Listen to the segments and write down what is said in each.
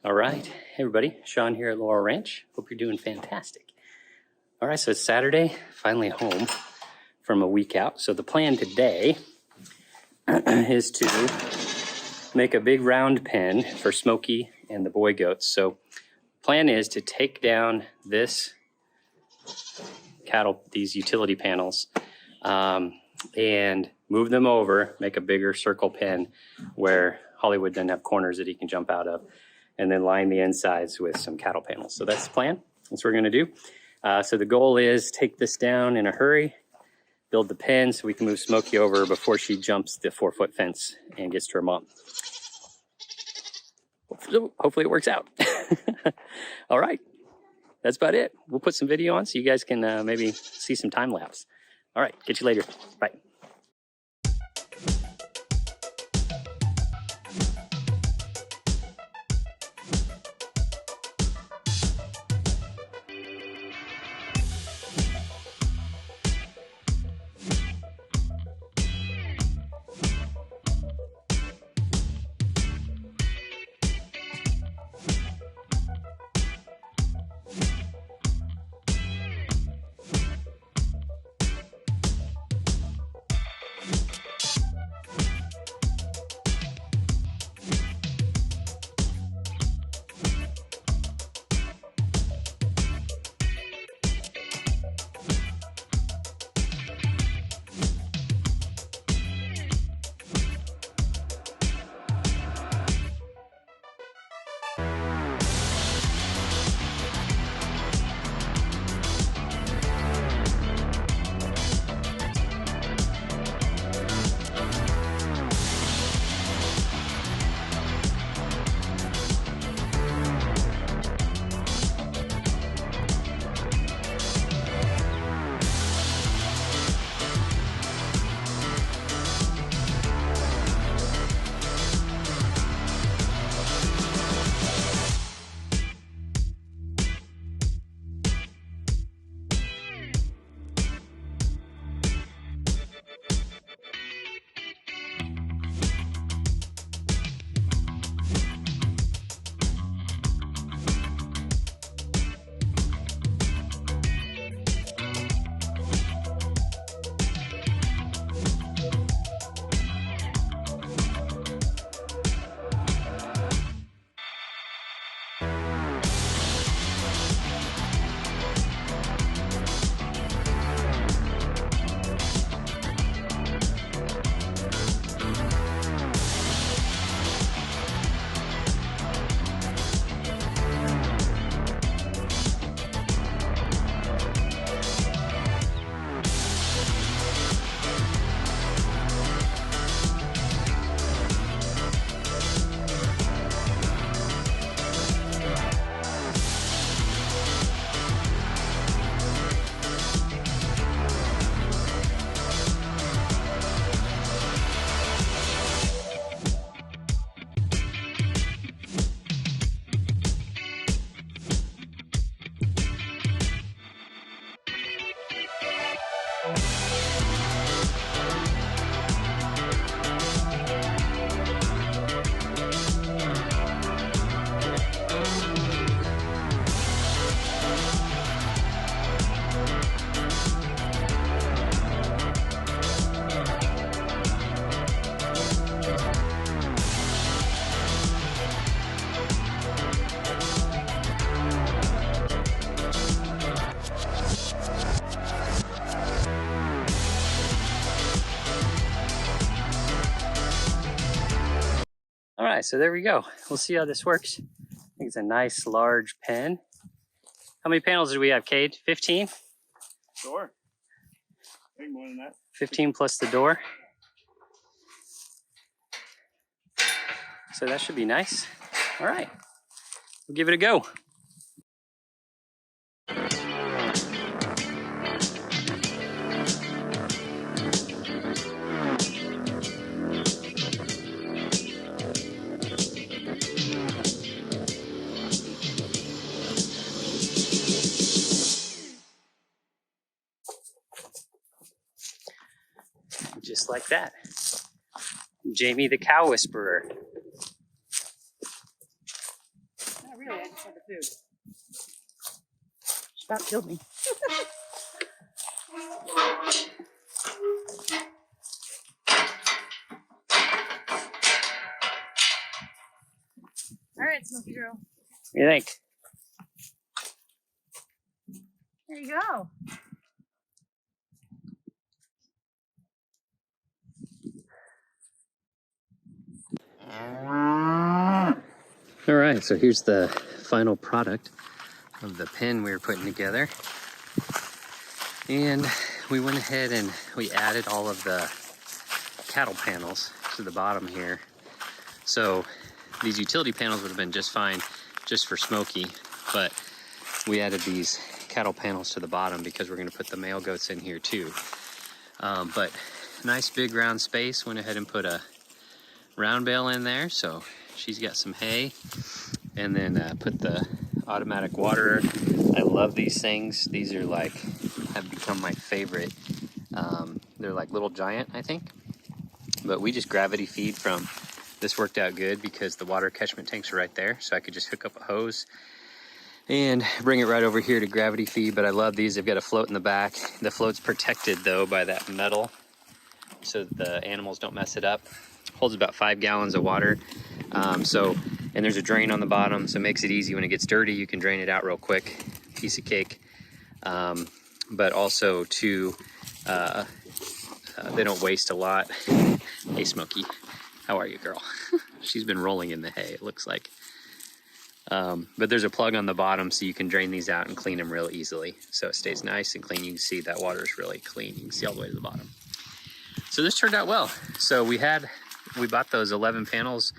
All right, hey everybody, Sean here at Laurel Ranch. Hope you're doing fantastic. All right, so it's Saturday, finally home from a week out. So the plan today is to make a big round pen for Smokey and the boy goats. So plan is to take down these utility panels, and move them over, make a bigger circle pen where Hollywood doesn't have corners that he can jump out of, and then line the insides with some cattle panels. So that's the plan. That's what we're gonna do. So the goal is take this down in a hurry, build the pen so we can move Smokey over before she jumps the 4-foot fence and gets to her mom. Hopefully it works out. All right, that's about it. We'll put some video on so you guys can maybe see some time lapse. All right, catch you later. Bye. All right, so there we go. We'll see how this works. I think it's a nice large pen. How many panels do we have, Cade? 15? Door. I think more than that. 15 plus the door. So that should be nice. All right, we'll give it a go. Just like that. Jamie the Cow Whisperer. really, I just had the food. She about killed me. All right, Smokey girl. What do you think? There you go. All right, so here's the final product of the pen we were putting together. And we went ahead and we added all of the cattle panels to the bottom here. So these utility panels would have been just fine just for Smokey, but we added these cattle panels to the bottom because we're going to put the male goats in here too. But nice big round space. Went ahead and put a round bale in there, so she's got some hay, and then put the automatic waterer. I love these things. These are like, have become my favorite. They're like Little Giant, I think, but we just gravity feed from. This worked out good because the water catchment tanks are right there, so I could just hook up a hose and bring it right over here to gravity feed. But I love these. They've got a float in the back. The float's protected though by that metal so that the animals don't mess it up. Holds about 5 gallons of water. And there's a drain on the bottom, so it makes it easy when it gets dirty. You can drain it out real quick. Piece of cake. But also too, they don't waste a lot. Hey Smokey, how are you, girl? She's been rolling in the hay, it looks like. But there's a plug on the bottom so you can drain these out and clean them real easily. So it stays nice and clean. You can see that water is really clean. You can see all the way to the bottom. So this turned out well. So we bought those 11 panels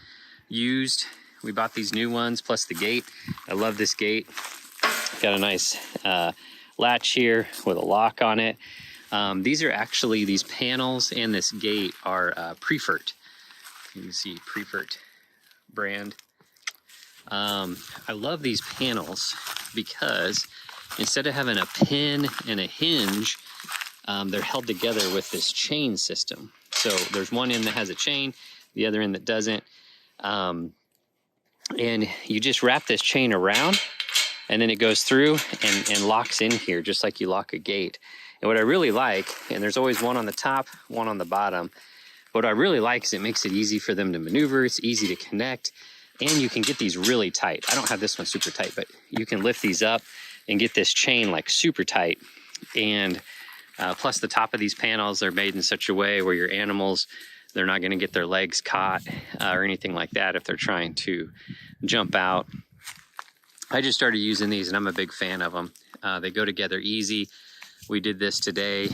used. We bought these new ones plus the gate. I love this gate. Got a nice latch here with a lock on it. These panels and this gate are Prefert. You can see Prefert brand. I love these panels because instead of having a pin and a hinge, they're held together with this chain system. So there's one end that has a chain, the other end that doesn't. And you just wrap this chain around and then it goes through and locks in here just like you lock a gate. And what I really like, and there's always one on the top, one on the bottom. What I really like is it makes it easy for them to maneuver. It's easy to connect, and you can get these really tight. I don't have this one super tight, but you can lift these up and get this chain like super tight. And plus the top of these panels are made in such a way where your animals, they're not gonna get their legs caught or anything like that if they're trying to jump out. I just started using these and I'm a big fan of them. They go together easy. We did this today,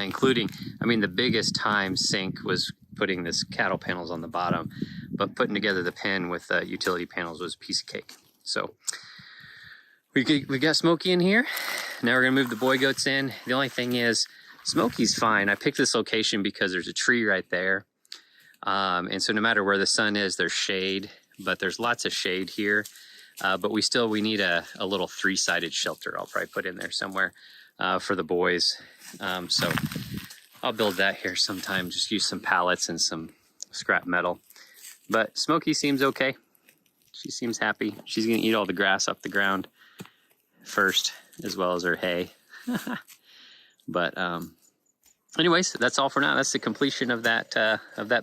including, the biggest time sink was putting this cattle panels on the bottom, but putting together the pen with utility panels was a piece of cake. So we got Smokey in here. Now we're gonna move the boy goats in. The only thing is, Smokey's fine. I picked this location because there's a tree right there. And so no matter where the sun is, there's shade, but there's lots of shade here. But we need a little 3-sided shelter I'll probably put in there somewhere for the boys. So I'll build that here sometime, just use some pallets and some scrap metal. But Smokey seems okay. She seems happy. She's gonna eat all the grass off the ground first, as well as her hay. But anyways, that's all for now. That's the completion of that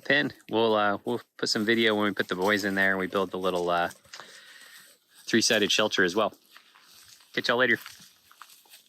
pen. We'll put some video when we put the boys in there and we build the little 3-sided shelter as well. Catch y'all later.